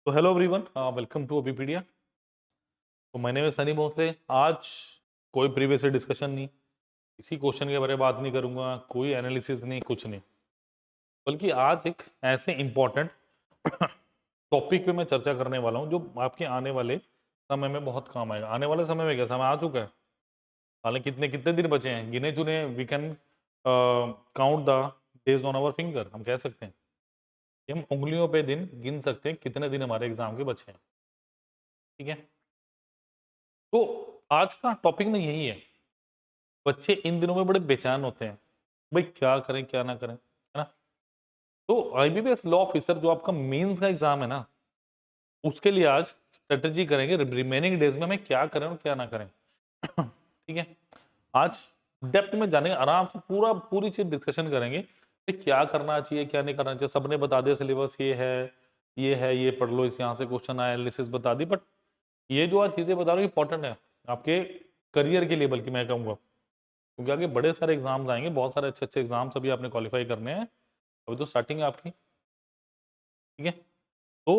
तो hello everyone, welcome to Abipedia. तो my name is Sunny Bhosale. आज कोई प्रीवियस डिस्कशन नहीं, किसी क्वेश्चन के बारे में बात नहीं करूंगा, कोई एनालिसिस नहीं, कुछ नहीं, बल्कि आज एक ऐसे इंपॉर्टेंट टॉपिक पे मैं चर्चा करने वाला हूं जो आपके आने वाले समय में बहुत काम आएगा। आने वाले समय में क्या, समय आ चुका है, हालांकि कितने कितने दिन बचे हैं, गिने चुने। We can count the days on our finger. हम कह सकते हैं कि हम उंगलियों पे दिन गिन सकते हैं कितने दिन हमारे एग्जाम के बचे हैं। ठीक है, तो आज का टॉपिक ना यही है। बच्चे इन दिनों में बड़े बेचैन होते हैं, भाई क्या करें क्या ना करें, है ना। तो आईबीपीएस लॉ ऑफिसर जो आपका मेंस का एग्जाम है ना, उसके लिए आज स्ट्रेटेजी करेंगे रिमेनिंग डेज में हमें क्या करें और क्या ना करें। ठीक है, आज डेप्थ में जानेंगे, आराम से पूरी चीज डिस्कशन करेंगे कि क्या करना चाहिए क्या नहीं करना चाहिए। सबने बता दिया सिलेबस ये है, ये है, ये पढ़ लो, इस यहाँ से क्वेश्चन आया, एनालिसिस बता दी। बट ये जो आज चीजें बता रहा हूँ इंपॉर्टेंट है आपके करियर के लिए, बल्कि मैं कहूँगा, क्योंकि आगे बड़े सारे एग्जाम्स आएंगे, बहुत सारे अच्छे अच्छे एग्जाम्स अभी आपने क्वालिफाई करने हैं। अभी तो स्टार्टिंग है आपकी। ठीक है, तो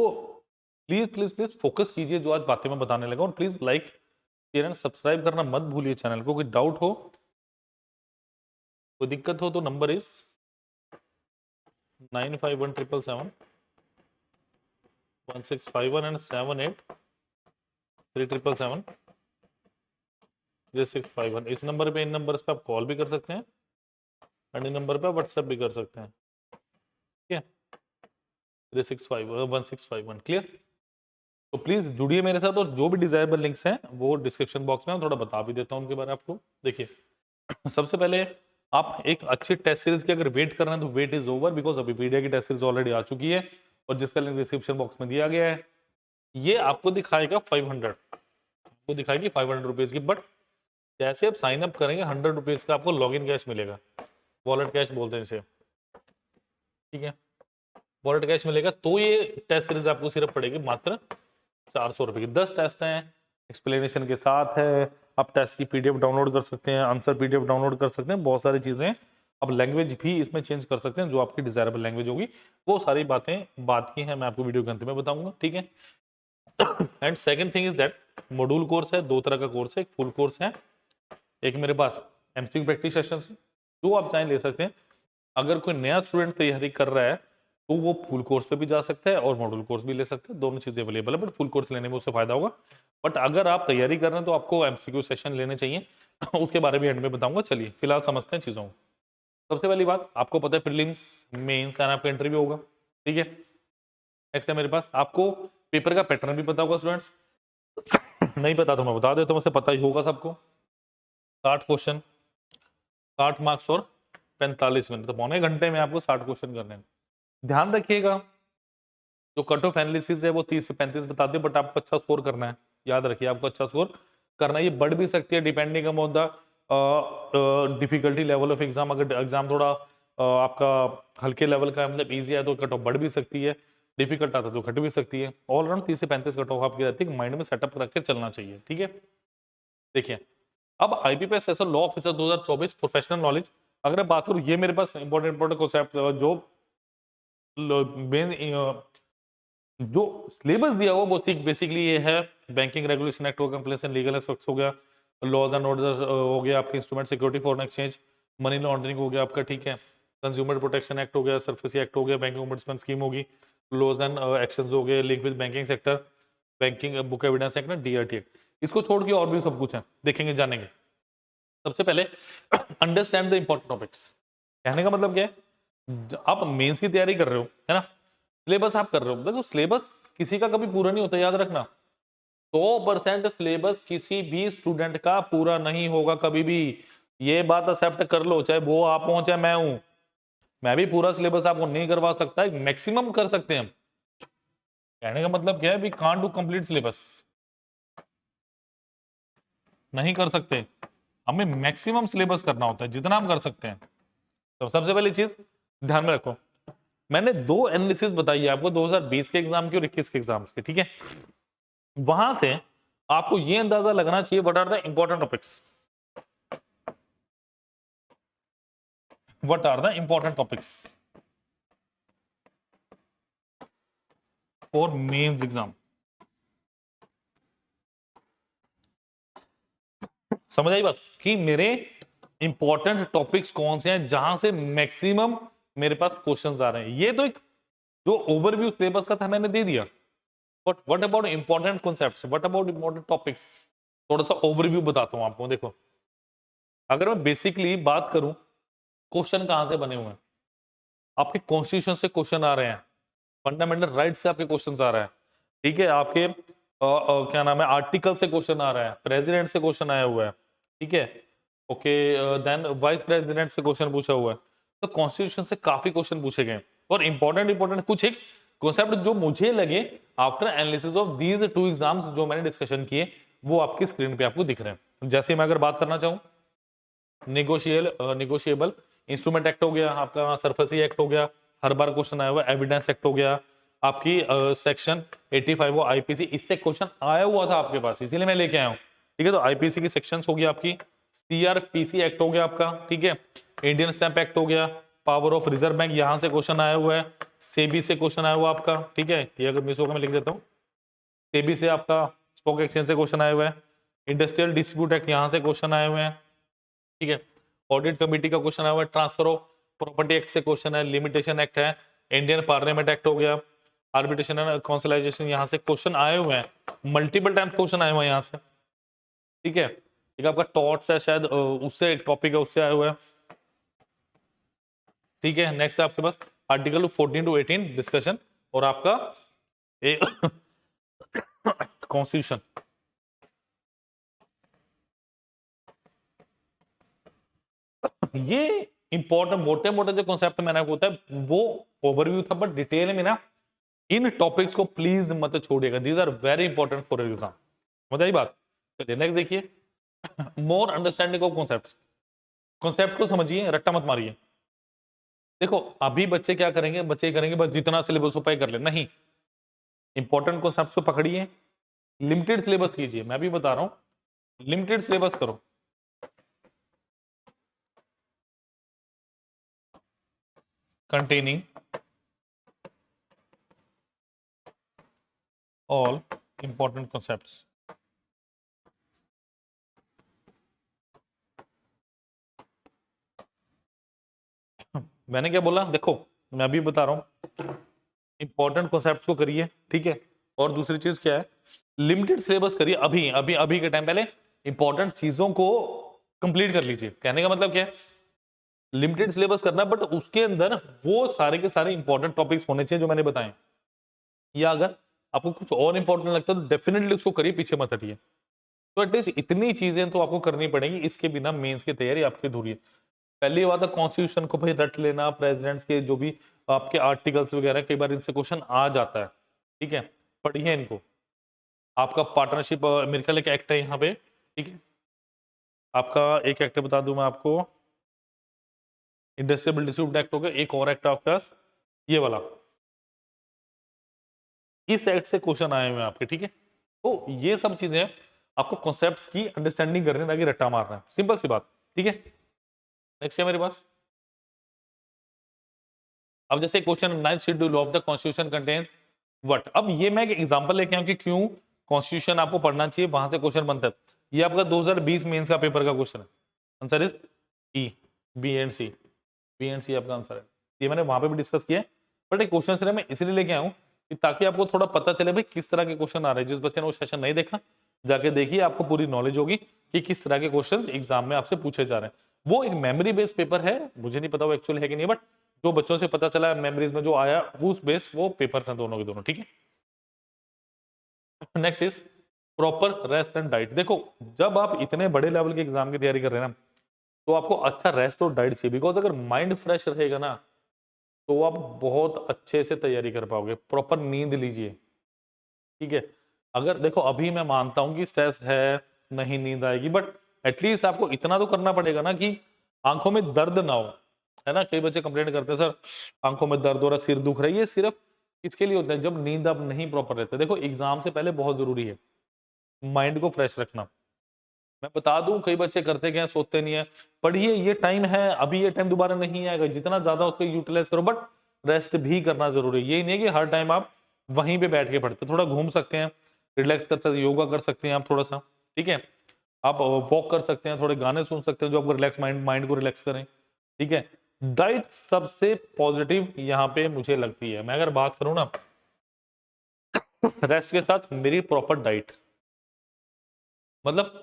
प्लीज प्लीज प्लीज फोकस कीजिए जो आज बातें मैं बताने लगा, और please like share and subscribe करना मत भूलिए चैनल को। कोई डाउट हो, कोई दिक्कत हो तो नंबर इज 9517771651 एंड 7837773651। इस नंबर पे, इन नंबर्स पे आप कॉल भी कर सकते हैं एंड इन नंबर पे आप व्हाट्सएप भी कर सकते हैं। ठीक है, 3651651। क्लियर। तो प्लीज जुड़िए मेरे साथ, और जो भी डिजायरेबल लिंक्स हैं वो डिस्क्रिप्शन बॉक्स में, मैं थोड़ा बता भी देता हूँ उनके बारे में आपको। देखिए, सबसे पहले आप एक अच्छी टेस्ट सीरीज की अगर वेट कर रहे हैं तो वेट इज ओवर, बिकॉज अभी पीडिया की टेस्ट सीरीज ऑलरेडी आ चुकी है और जिसका लिंक डिस्क्रिप्शन बॉक्स में दिया गया है। ये आपको दिखाएगा 500, आपको दिखाएगी 500 रुपीज की। बट जैसे आप साइन अप करेंगे 100 रुपीज का आपको लॉग इन कैश मिलेगा, वॉलेट कैश बोलते हैं इसे। ठीक है, वॉलेट कैश मिलेगा। तो ये टेस्ट सीरीज आपको सिर्फ पड़ेगी मात्र 400 रुपए की। 10 टेस्ट हैं, एक्सप्लेनेशन के साथ है। आप टेस्ट की पीडीएफ डाउनलोड कर सकते हैं, आंसर पीडीएफ डाउनलोड कर सकते हैं, बहुत सारी चीजें हैं। अब लैंग्वेज भी इसमें चेंज कर सकते हैं, जो आपकी डिजायरेबल लैंग्वेज होगी। वो सारी बातें बात की हैं, मैं आपको वीडियो के अंत में बताऊंगा। ठीक है, and second thing is that module course है, दो तरह का कोर्स है। एक फुल कोर्स है, एक मेरे पास एमसीक्यू प्रैक्टिस सेशन है, जो आप चाहें ले सकते हैं। अगर कोई नया स्टूडेंट तैयारी कर रहा है तो वो फुल कोर्स पे भी जा सकता है और मॉड्यूल कोर्स भी ले सकते हैं, दोनों चीजें अवेलेबल है। बट फुल कोर्स लेने में उससे फायदा होगा। बट अगर आप तैयारी कर रहे हैं तो आपको एमसीक्यू सेशन लेने चाहिए। उसके बारे में एंड में बताऊंगा। चलिए फिलहाल समझते हैं चीजों को। सबसे पहली बात, आपको पता है प्रीलिम्स, मेंस एंड आपका इंटरव्यू होगा। ठीक है, नेक्स्ट है मेरे पास, आपको पेपर का पैटर्न भी पता होगा स्टूडेंट्स। नहीं पता तो मैं बता देता हूँ, मुझसे पता ही होगा सबको। 60 क्वेश्चन, 60 मार्क्स और 45 मिनट, तो पौने घंटे में आपको 60 क्वेश्चन करने हैं। ध्यान रखिएगा, जो कट ऑफ एनालिसिस है वो 30 से 35 बताते हैं, बट आपको अच्छा स्कोर करना है। याद रखिए, आपको अच्छा स्कोर करना है। ये बढ़ भी सकती है depending on the difficulty level of exam. अगर एग्जाम थोड़ा आपका हल्के लेवल का मतलब इजी है तो कट ऑफ बढ़ भी सकती है, डिफिकल्ट आता है तो घट भी सकती है। ऑल अराउंड 30 से 35 कट ऑफ आपकी रहती है, माइंड में सेटअप रख के चलना चाहिए। ठीक है, देखिए, अब IBPS SO law officer 2024 professional knowledge, अगर मैं बात करूं, ये मेरे पास इंपॉर्टेंट इंपॉर्टेंट कॉन्सेप्ट जो मेन जो सिलेबस दिया हुआ वो बेसिकली ये है। बैंकिंग रेगुलेशन एक्ट हो गया, कंप्लेंस एंड लीगल एस्पेक्ट्स हो गया, लॉज एंड ऑर्डर्स हो गया, आपके instrument security foreign exchange, money laundering हो गया आपका। ठीक है, कंज्यूमर प्रोटेक्शन एक्ट हो गया, सरफेसी एक्ट हो गया, बैंकिंग ओम्बुड्समैन स्कीम होगी, लॉज एंड एक्शंस हो गए link with banking sector, banking book evidence act ना, डीआरटी एक्ट। इसको छोड़ के और भी सब कुछ है, देखेंगे जानेंगे। सबसे पहले अंडरस्टैंड द इंपॉर्टेंट टॉपिक्स। कहने का मतलब क्या है, आप मेंस की तैयारी कर रहे हो, है ना, सिलेबस आप कर रहे हो। देखो, सिलेबस किसी का कभी पूरा नहीं होता, याद रखना। 100% सिलेबस किसी भी स्टूडेंट का पूरा नहीं होगा कभी भी। ये बात एक्सेप्ट कर लो, चाहे वो आप हो चाहे मैं हूं। मैं भी पूरा सिलेबस आपको नहीं करवा सकता, मैक्सिमम कर सकते हैं हम। कहने का मतलब क्या है, we can't do complete syllabus, नहीं कर सकते। हमें मैक्सिमम सिलेबस करना होता है, जितना हम कर सकते हैं। तो सबसे पहली चीज ध्यान में रखो, मैंने दो एनालिसिस बताई है आपको, 2020 के एग्जाम की और 21 के एग्जाम्स की। ठीक है, वहां से आपको ये अंदाजा लगना चाहिए what are the important topics, what are the important topics. For mains exam. समझ आई बात कि मेरे इंपॉर्टेंट टॉपिक्स कौन से हैं जहां से मैक्सिमम मेरे पास क्वेश्चंस आ रहे हैं। ये तो एक जो ओवरव्यू सिलेबस का था मैंने दे दिया, but what about important concepts, what about important topics, थोड़ा सा ओवरव्यू बताता हूं आपको। देखो अगर मैं बेसिकली बात करूं क्वेश्चन कहां से बने हुए हैं, आपके कॉन्स्टिट्यूशन से क्वेश्चन आ रहे हैं, फंडामेंटल राइट से आपके क्वेश्चन आ रहा है, ठीक है, आपके क्या नाम है आर्टिकल से क्वेश्चन आ रहा है, प्रेसिडेंट से क्वेश्चन आया हुआ है, ठीक है, ओके, देन वाइस प्रेसिडेंट से क्वेश्चन पूछा हुआ है। तो कॉन्स्टिट्यूशन से काफी क्वेश्चन पूछे गए और इंपॉर्टेंट कुछ एक कॉन्सेप्ट जो मुझे लगे after analysis of these two exams जो मैंने डिस्कशन किए वो आपकी स्क्रीन पे आपको दिख रहे हैं। जैसे मैं अगर बात करना चाहूँ, निगोशिएबल इंस्ट्रूमेंट एक्ट हो गया, आपका सरफेसी एक्ट हो गया, हर बार क्वेश्चन आया हुआ, एविडेंस एक्ट हो गया, आपकी सेक्शन 85 आईपीसी, इससे क्वेश्चन आया हुआ था आपके पास इसीलिए मैं लेके आया हूँ, ठीक है। तो आईपीसी की सेक्शंस हो गया, आपकी सीआरपीसी एक्ट हो गया आपका, ठीक है, इंडियन स्टैंप एक्ट हो गया, पावर ऑफ रिजर्व बैंक यहां से क्वेश्चन आया हुआ है, सेबी से क्वेश्चन आया हुआ आपका, ठीक है, ये अगर मिस होगा मैं लिख देता हूँ, सेबी से आपका स्टॉक एक्सचेंज से क्वेश्चन आए हुए हैं, इंडस्ट्रियल डिस्प्यूट एक्ट यहां से क्वेश्चन आए हुए हैं, ठीक है, ऑडिट कमेटी का क्वेश्चन आया हुआ है, ट्रांसफर ऑफ प्रॉपर्टी एक्ट से क्वेश्चन है, लिमिटेशन एक्ट है, इंडियन पार्लियामेंट एक्ट हो गया, आर्बिट्रेशन एंड काउंसिलाइजेशन यहां से क्वेश्चन आए हुए हैं, मल्टीपल टाइम्स क्वेश्चन आए हुए हैं यहां से, ठीक है। एक आपका टॉट्स है शायद उससे एक टॉपिक है उससे आया हुआ है, ठीक है। नेक्स्ट है आपके पास आर्टिकल 14 टू 18 डिस्कशन और आपका एक कॉन्स्टिट्यूशन। ये इंपॉर्टेंट मोटे मोटे जो कॉन्सेप्ट मैंने आपको बताया वो ओवरव्यू था, बट डिटेल में ना इन टॉपिक्स को प्लीज मत छोड़िएगा, these are very important for exam. समझ आई बात। चलिए नेक्स्ट देखिए, more understanding of concept. Concept को समझिए, रट्टा मत मारिए। देखो अभी बच्चे क्या करेंगे, बच्चे करेंगे बस जितना सिलेबस हो पाए कर ले, नहीं, इंपॉर्टेंट कॉन्सेप्ट को पकड़िए, लिमिटेड सिलेबस कीजिए, मैं भी बता रहा हूं लिमिटेड सिलेबस करो, containing all important concepts। मैंने क्या बोला, देखो मैं भी बता रहा हूं इंपॉर्टेंट कॉन्सेप्ट्स को करिए, ठीक है, और दूसरी चीज क्या है, लिमिटेड सिलेबस करिए, अभी अभी अभी के टाइम पहले इंपॉर्टेंट चीजों को कंप्लीट कर लीजिए। कहने का मतलब क्या है, लिमिटेड सिलेबस करना बट उसके अंदर वो सारे के सारे इंपॉर्टेंट टॉपिक्स होने चाहिए जो मैंने बताए, या अगर आपको कुछ और इंपॉर्टेंट लगता है तो डेफिनेटली उसको करिए, पीछे मत हटिए। तो एटलीस्ट इतनी चीजें तो आपको करनी पड़ेगी, इसके बिना मेंस की तैयारी आपकी अधूरी है। पहली बात है कॉन्स्टिट्यूशन को भाई रट लेना, प्रेसिडेंट्स के जो भी आपके आर्टिकल्स वगैरह कई बार इनसे क्वेश्चन आ जाता है, ठीक है, पढ़िए इनको। आपका पार्टनरशिप मेरे ख्याल एक एक्ट है यहाँ पे, ठीक है, आपका एक एक्ट बता दूं मैं आपको, इंडस्ट्रियल डिस्प्यूट एक्ट हो गया, एक और एक्ट आपका ये वाला, इस एक्ट से क्वेश्चन आए हुए हैं आपके, ठीक है। तो ये सब चीजें आपको कॉन्सेप्ट्स की अंडरस्टैंडिंग करने ताकि रट्टा मारना है, सिंपल सी बात, ठीक है। नेक्स्ट है मेरे पास, अब जैसे question 9th schedule of the constitution contains what. अब ये मैं एक एग्जांपल लेके आऊं कि क्यों कॉन्स्टिट्यूशन आपको पढ़ना चाहिए, वहां से क्वेश्चन बनता है। ये आपका 2020 मेंस का पेपर का क्वेश्चन है, answer is E, B and C, B and C आपका आंसर है। ये मैंने वहां पे भी डिस्कस किया है, बट एक क्वेश्चन सिर्फ मैं इसलिए लेके आया हूं कि ताकि आपको थोड़ा पता चले भाई किस तरह के क्वेश्चन आ रहे हैं। जिस बच्चे ने वो सेशन नहीं देखा जाके देखिए, आपको पूरी नॉलेज होगी कि किस तरह के क्वेश्चन एग्जाम में आपसे पूछे जा रहे हैं। वो एक मेमोरी बेस्ड पेपर है, मुझे नहीं पता वो एक्चुअल है कि नहीं, बट जो बच्चों से पता चला मेमोरीज में जो आया उस बेस वो पेपर्स हैं दोनों के दोनों, ठीक है। Next is proper rest and diet. देखो जब आप इतने बड़े लेवल के एग्जाम की तैयारी कर रहे हैं ना, तो आपको अच्छा रेस्ट और डाइट चाहिए, बिकॉज अगर माइंड फ्रेश रहेगा ना तो आप बहुत अच्छे से तैयारी कर पाओगे। प्रॉपर नींद लीजिए, ठीक है। अगर देखो अभी मैं मानता हूं कि स्ट्रेस है, नहीं नींद आएगी, बट एटलीस्ट आपको इतना तो करना पड़ेगा ना कि आंखों में दर्द ना हो, है ना। कई बच्चे कंप्लेंट करते हैं सर आंखों में दर्द हो रहा, सिर दुख रहा है, ये सिर्फ इसके लिए होता है जब नींद आप नहीं प्रॉपर रहते। देखो एग्जाम से पहले बहुत जरूरी है माइंड को फ्रेश रखना। मैं बता दूं कई बच्चे करते क्या, सोते नहीं है, पढ़िए ये टाइम है, अभी ये टाइम दोबारा नहीं आएगा, जितना ज्यादा उसको यूटिलाइज करो, बट रेस्ट भी करना जरूरी है। ये नहीं है कि हर टाइम आप वहीं पे बैठ के पढ़ते, थोड़ा घूम सकते हैं, रिलैक्स कर सकते हैं, योगा कर सकते हैं आप थोड़ा सा, ठीक है, आप वॉक कर सकते हैं, थोड़े गाने सुन सकते हैं जो आपको रिलैक्स माइंड को रिलैक्स करें, ठीक है। डाइट सबसे पॉजिटिव यहाँ पे मुझे लगती है। मैं अगर बात करूं ना रेस्ट के साथ मेरी प्रॉपर डाइट, मतलब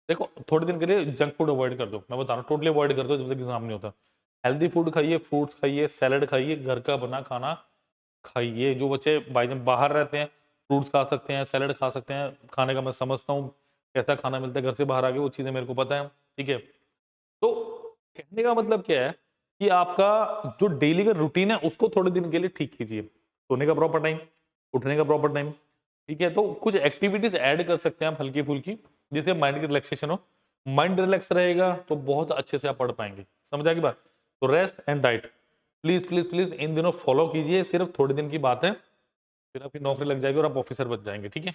देखो थोड़े दिन के लिए जंक फूड अवॉइड कर दो, मैं बता रहा हूँ टोटली अवॉइड कर दो जब तक एग्जाम नहीं होता। हेल्दी फूड खाइए, फ्रूट्स खाइए, सैलड खाइए, घर का बना खाना खाइए। जो बच्चे बाहर रहते हैं फ्रूट्स खा सकते हैं, सैलड खा सकते हैं, खाने का मैं समझता हूँ कैसा खाना मिलता है घर से बाहर आके, वो चीज़ें मेरे को पता है, ठीक है। तो कहने का मतलब क्या है कि आपका जो डेली का रूटीन है उसको थोड़े दिन के लिए ठीक कीजिए, सोने का प्रॉपर टाइम, उठने का प्रॉपर टाइम, ठीक है। तो कुछ एक्टिविटीज ऐड कर सकते हैं आप हल्की फुल्की, जिससे माइंड की रिलैक्सेशन हो, माइंड रिलैक्स रहेगा तो बहुत अच्छे से आप पढ़ पाएंगे, समझा की बात। तो rest and diet please please please इन दिनों फॉलो कीजिए, सिर्फ थोड़े दिन की बात है, फिर आपकी नौकरी लग जाएगी और आप ऑफिसर बन जाएंगे, ठीक है।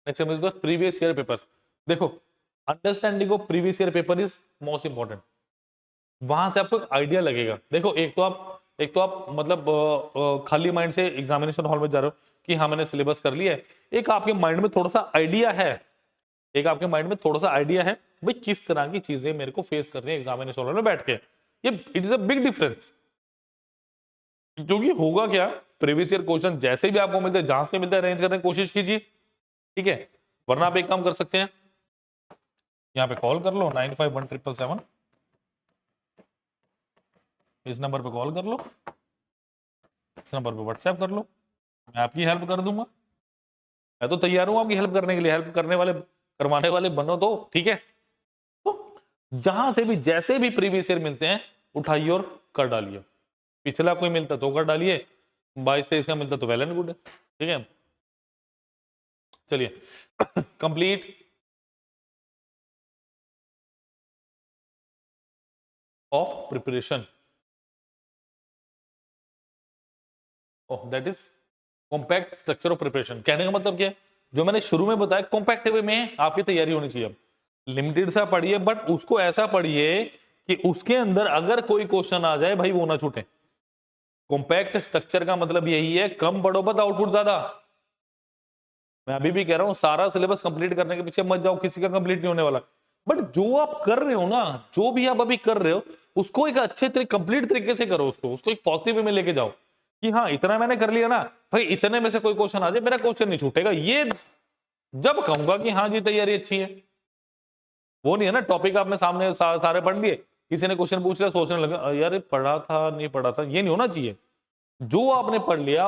नेक्स्ट प्रीवियस ईयर पेपर्स, देखो understanding of previous year paper is most important. वहां से आपको एक आइडिया लगेगा। देखो एक तो आप मतलब खाली माइंड से एग्जामिनेशन हॉल में जा रहे हो कि हाँ मैंने सिलेबस कर लिया है, एक आपके माइंड में थोड़ा सा आइडिया है, एक आपके माइंड में थोड़ा सा आइडिया है भाई किस तरह की चीजें मेरे को फेस करनी है एग्जामिनेशन हॉल में बैठ के। ये it is a big difference, क्योंकि होगा क्या, प्रीवियस ईयर क्वेश्चन जैसे भी आपको मिलते हैं, जहां से मिलते हैं अरेंज करने की कोशिश कीजिए, ठीक है। वरना आप एक काम कर सकते हैं, यहाँ पे कॉल कर लो 951777, इस नंबर पे कॉल कर लो, इस नंबर पे व्हाट्सएप कर लो, मैं आपकी हेल्प कर दूंगा। मैं तो तैयार हूं आपकी हेल्प करने के लिए, हेल्प करने वाले करवाने वाले बनो तो ठीक है। तो जहां से भी जैसे भी प्रीवियस ईयर मिलते हैं उठाइए और कर डालिए, पिछला कोई मिलता तो कर डालिए, 22-23 का मिलता तो वेल एंड गुड है, ठीक है। चलिए complete of preparation, that is compact structure of preparation. कहने का मतलब क्या है, जो मैंने शुरू में बताया कॉम्पैक्ट वे में आपकी तैयारी होनी चाहिए। लिमिटेड सा पढ़िए बट उसको ऐसा पढ़िए कि उसके अंदर अगर कोई क्वेश्चन आ जाए भाई वो ना छूटे। कॉम्पैक्ट स्ट्रक्चर का मतलब यही है, कम पढ़ो बट आउटपुट ज्यादा। मैं अभी भी कह रहा हूं सारा सिलेबस कंप्लीट करने के पीछे मत जाओ, किसी का कंप्लीट नहीं होने वाला। बट जो आप कर रहे हो ना, जो भी आप अभी कर रहे हो उसको एक अच्छे तरीके कंप्लीट तरीके से करो, उसको एक पॉजिटिव वे में लेके जाओ कि हाँ इतना मैंने कर लिया ना भाई, इतने में से कोई क्वेश्चन आ जाए मेरा क्वेश्चन नहीं छूटेगा, ये जब कहूंगा कि हाँ जी तैयारी अच्छी है। वो नहीं है ना टॉपिक आपने सामने सारे पढ़ लिए, किसी ने क्वेश्चन पूछ लिया सोचने लगा यार ये पढ़ा था नहीं पढ़ा था, ये नहीं होना चाहिए। जो आपने पढ़ लिया,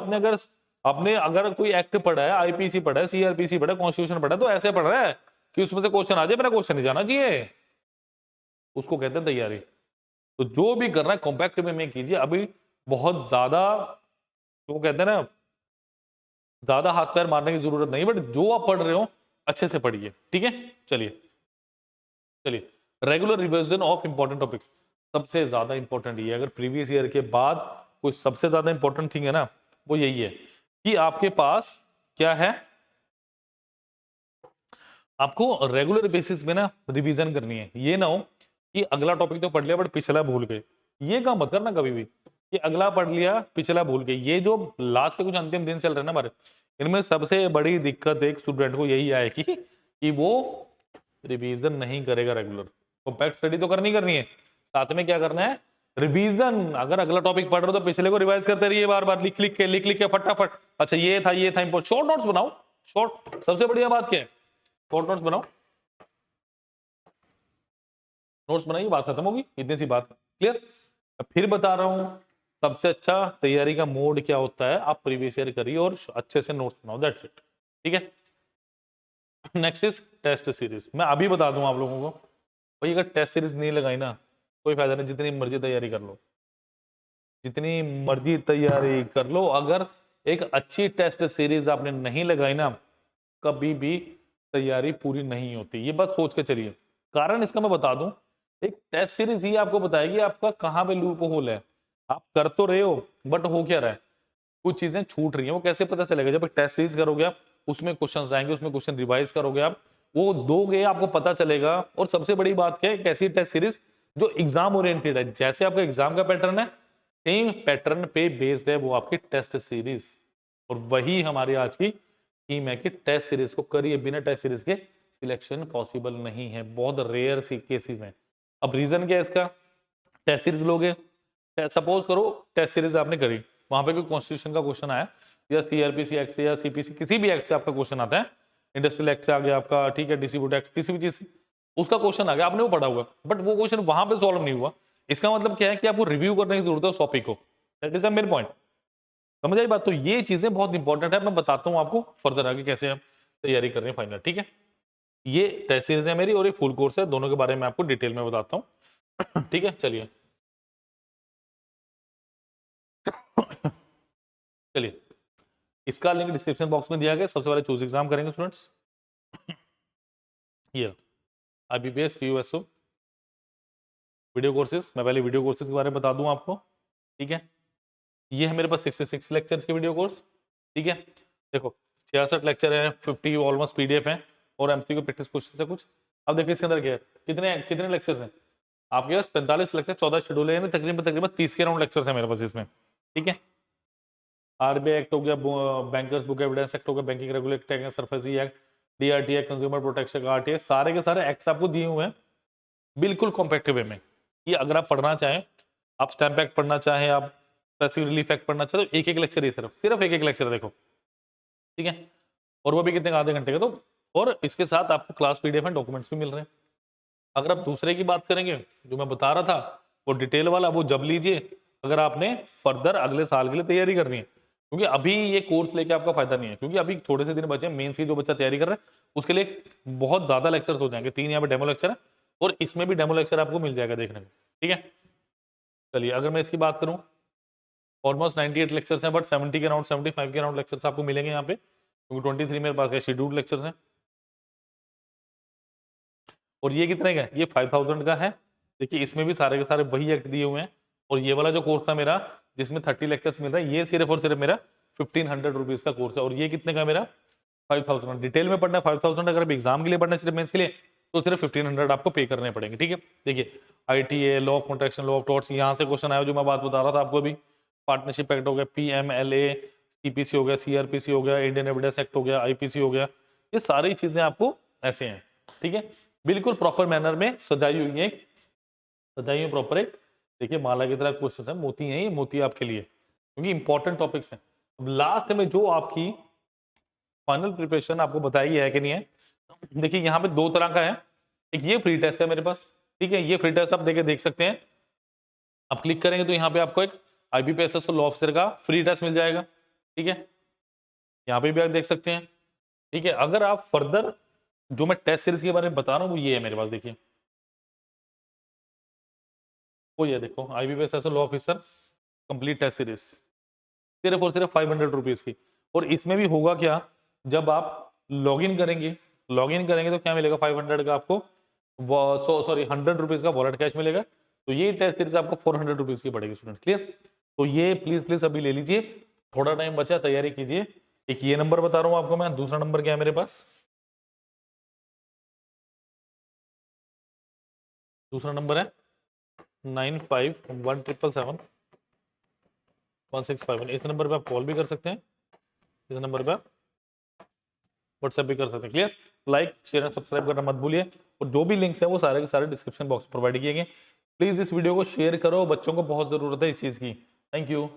आपने अगर कोई एक्ट पढ़ा है, आईपीसी पढ़ा है, सीआरपीसी पढ़ा है, कॉन्स्टिट्यूशन पढ़ा है, तो ऐसे पढ़ रहा है कि उसमें से क्वेश्चन आ जाए, मेरा क्वेश्चन नहीं जाना चाहिए, उसको कहते हैं तैयारी। तो जो भी करना है कॉम्पैक्ट में कीजिए। अभी बहुत ज्यादा तो कहते हैं ना ज्यादा हाथ पैर मारने की जरूरत नहीं, बट जो आप पढ़ रहे हो अच्छे से पढ़िए, ठीक है। चलिए चलिए regular revision of important topics, सबसे ज्यादा इंपॉर्टेंट ये, अगर प्रीवियस ईयर के बाद कोई सबसे ज्यादा इंपॉर्टेंट थिंग है ना वो यही है कि आपके पास क्या है, आपको रेगुलर बेसिस पे ना रिवीजन करनी है। ये ना हो कि अगला टॉपिक तो पढ़ लिया बट पिछला भूल गए, ये काम मत करना कभी भी कि अगला पढ़ लिया पिछला भूल गए। ये जो लास्ट के कुछ अंतिम दिन चल रहे हैं ना हमारे, इनमें सबसे बड़ी दिक्कत एक स्टूडेंट को यही आएगी कि वो रिवीजन नहीं करेगा रेगुलर। कॉम्पैक्ट स्टडी तो करनी है, साथ में क्या करना है रिवीजन। अगर अगला टॉपिक पढ़ रहे हो तो पिछले को रिवाइज करते रहिए, बार बार लिख लिख के फटाफट, अच्छा ये था शॉर्ट नोट्स बनाओ। शॉर्ट सबसे बढ़िया बात क्या है, शॉर्ट नोट्स बनाओ, नोट्स बनाइए, बात खत्म होगी, इतनी सी बात क्लियर। फिर बता रहा हूं सबसे अच्छा तैयारी का मोड क्या होता है, आप प्रीवियस ईयर करिए और अच्छे से नोट्स बनाओ, दैट्स इट, ठीक है। Next is test series. मैं अभी बता दूं आप लोगों को भाई, अगर टेस्ट सीरीज नहीं लगाई ना कोई फायदा नहीं, जितनी मर्जी तैयारी कर लो, जितनी मर्जी तैयारी कर लो, अगर एक अच्छी टेस्ट सीरीज आपने नहीं लगाई ना कभी भी तैयारी पूरी नहीं होती, ये बस सोच के चलिए। कारण इसका मैं बता दूं, एक टेस्ट सीरीज ही आपको बताएगी आपका कहां पे लूप होल है। आप कर तो रहे हो बट हो क्या रहा है, कुछ चीजें छूट रही हैं, वो कैसे पता चलेगा, जब एक टेस्ट सीरीज करोगे आप, उसमें क्वेश्चन आएंगे, उसमें क्वेश्चन रिवाइज करोगे आप, वो दोगे आपको पता चलेगा। और सबसे बड़ी बात क्या है, एक ऐसी टेस्ट सीरीज जो एग्जाम ओरिएंटेड है, जैसे आपका एग्जाम का पैटर्न है सेम पैटर्न पे बेस्ड है वो आपकी टेस्ट सीरीज। और वही हमारी आज की थीम है कि टेस्ट सीरीज को करिए, बिना टेस्ट सीरीज के सिलेक्शन पॉसिबल नहीं है, बहुत रेयर सी केसेस हैं। अब रीजन क्या है इसका? टेस्ट सीरीज लोगे, सपोज करो टेस्ट सीरीज आपने करी, वहां पे कोई कॉन्स्टिट्यूशन का क्वेश्चन आया या सीआरपीसी एक्ट से या सीपीसी किसी भी एक्ट से आपका क्वेश्चन आता है, इंडस्ट्रियल एक्ट से आ गया आपका, ठीक है, डिस्ट्रीब्यूट एक्ट, किसी भी चीज से उसका क्वेश्चन आ गया, आपने वो पढ़ा हुआ, बट वो क्वेश्चन वहां पे सॉल्व नहीं हुआ। इसका मतलब क्या है कि आपको रिव्यू करने की जरूरत है उस टॉपिक को। That is the main point. समझ आई बात? तो ये चीजें बहुत इंपॉर्टेंट है, मैं बताता हूँ आपको फर्दर आगे कैसे आप तैयारी कर रहे हैं फाइनल, ठीक है। ये टेस्ट सीरीज है मेरी और ये फुल कोर्स है, दोनों के बारे में आपको डिटेल में बताता हूँ ठीक है। चलिए चलिए, इसका लिंक डिस्क्रिप्शन बॉक्स में दिया गया। सबसे पहले चूज एग्जाम करेंगे स्टूडेंट्स, ये IBPS POSO वीडियो कोर्सेज। मैं पहले वीडियो कोर्सेज के बारे में बता दूं आपको, ठीक है। ये है मेरे पास 66 लेक्चर्स के वीडियो कोर्स, ठीक है। देखो 66 लेक्चर है, 50 ऑलमोस्ट PDF है और MCQ प्रैक्टिस क्वेश्चन है कुछ। अब देखिए इसके अंदर क्या है, कितने कितने लेक्चर्स हैं आपके पास? 45 लेक्चर, 14 शेड्यूल है, यानी तकरीबन 30 के राउंड लेक्चर्स हैं मेरे पास इसमें, ठीक है। RBI एक्ट हो गया, बैंकर्स बुक एविडेंस एक्ट हो गया, banking regulatory act, SARFAESI act, DRT act, consumer protection RTA, सारे के सारे एक्ट्स आपको दिए हुए हैं बिल्कुल कॉम्पैक्ट वे में। ये अगर आप पढ़ना चाहें, आप स्टैम्प एक्ट पढ़ना चाहें, आप पैसिव रिलीफ एक्ट पढ़ना चाहें, तो एक एक लेक्चर ही सिर्फ एक एक लेक्चर देखो, ठीक है। और वो भी कितने आधे घंटे का। तो और इसके साथ आपको क्लास PDF एंड डॉक्यूमेंट्स भी मिल रहे हैं। अगर आप दूसरे की बात करेंगे, जो मैं बता रहा था वो डिटेल वाला, वो जब लीजिए अगर आपने फर्दर अगले साल के लिए तैयारी करनी है, क्योंकि अभी ये कोर्स लेके आपका फायदा नहीं है, क्योंकि अभी थोड़े से दिन बचे हैं। मेंस की जो बच्चा तैयारी कर रहा है उसके लिए बहुत ज्यादा लेक्चर्स हो जाएंगे, 3 यहाँ पे डेमो लेक्चर है और इसमें भी डेमो लेक्चर आपको मिल जाएगा देखने को, ठीक है। चलिए अगर मैं इसकी बात करूं, ऑलमोस्ट 98 लेक्चर्स हैं, बट 70 के अराउंड 75 के अराउंड लेक्चर्स आपको मिलेंगे यहाँ पे, क्योंकि 23 मेरे पास शेड्यूल्ड लेक्चर्स हैं। और ये कितने का है? ये 5000 का है। देखिए इसमें भी सारे के सारे वही एक्ट दिए हुए हैं। और ये वाला जो कोर्स था मेरा जिसमें 30 लेक्चर्स मिल रहा है, ये सिर्फ और सिर्फ मेरा 1500 रुपीज का कोर्स है। और ये कितने का मेरा? 5000। डिटेल में पढ़ना है 5000, अगर आप एग्जाम के लिए पढ़ना है सिर्फ मेंस के लिए तो सिर्फ 1500 आपको पे करने पड़ेंगे, ठीक है। देखिए ITA, law of contraction, law of torts, यहाँ से क्वेश्चन आया जो मैं बात बता रहा था आपको अभी। पार्टनरशिप एक्ट हो गया, PMLA, CPC हो गया, CRPC हो गया, इंडियन एविडेंस एक्ट हो गया, IPC हो गया, ये सारी चीजें आपको ऐसे हैं, ठीक है। बिल्कुल प्रॉपर मैनर में सजाई हुई है, सजाई हुई प्रॉपर एक, देखिए माला की तरह क्वेश्चन है, मोती हैं ये, मोती आपके लिए, क्योंकि इंपॉर्टेंट टॉपिक्स हैं। अब लास्ट में जो आपकी फाइनल प्रिपरेशन आपको बताई है कि नहीं है, देखिए यहाँ पे 2 तरह का है। एक ये फ्री टेस्ट है मेरे पास, ठीक है, ये फ्री टेस्ट आप देख सकते हैं। आप क्लिक करेंगे तो यहाँ पे आपको एक IBPS लॉ ऑफिसर का फ्री टेस्ट मिल जाएगा, ठीक है। यहाँ पे भी आप देख सकते हैं, ठीक है। अगर आप फर्दर जो मैं टेस्ट सीरीज के बारे में बता रहा हूँ वो ये है मेरे पास, देखिए वो ये देखो, IBPS law officer complete test series, सिर्फ और सिर्फ 500 रुपीज की। और इसमें भी होगा क्या, जब आप लॉगिन करेंगे तो क्या मिलेगा 500 का आपको, सॉरी 100 रुपीज का वॉलेट कैश मिलेगा। तो ये टेस्ट सीरीज आपको 400 रुपीज की पड़ेगी स्टूडेंट, क्लियर। तो ये प्लीज अभी ले लीजिए, थोड़ा टाइम बचा, तैयारी कीजिए। एक ये नंबर बता रहा हूँ आपको मैं, दूसरा नंबर क्या है मेरे पास, दूसरा नंबर है 9517771651। इस नंबर पे आप कॉल भी कर सकते हैं, इस नंबर पे आप व्हाट्सएप भी कर सकते हैं, clear. Like share and subscribe करना मत भूलिए। और जो भी लिंक्स है वो सारे के सारे डिस्क्रिप्शन बॉक्स में प्रोवाइड किए गए। प्लीज इस वीडियो को शेयर करो, बच्चों को बहुत जरूरत है इस चीज की। Thank you.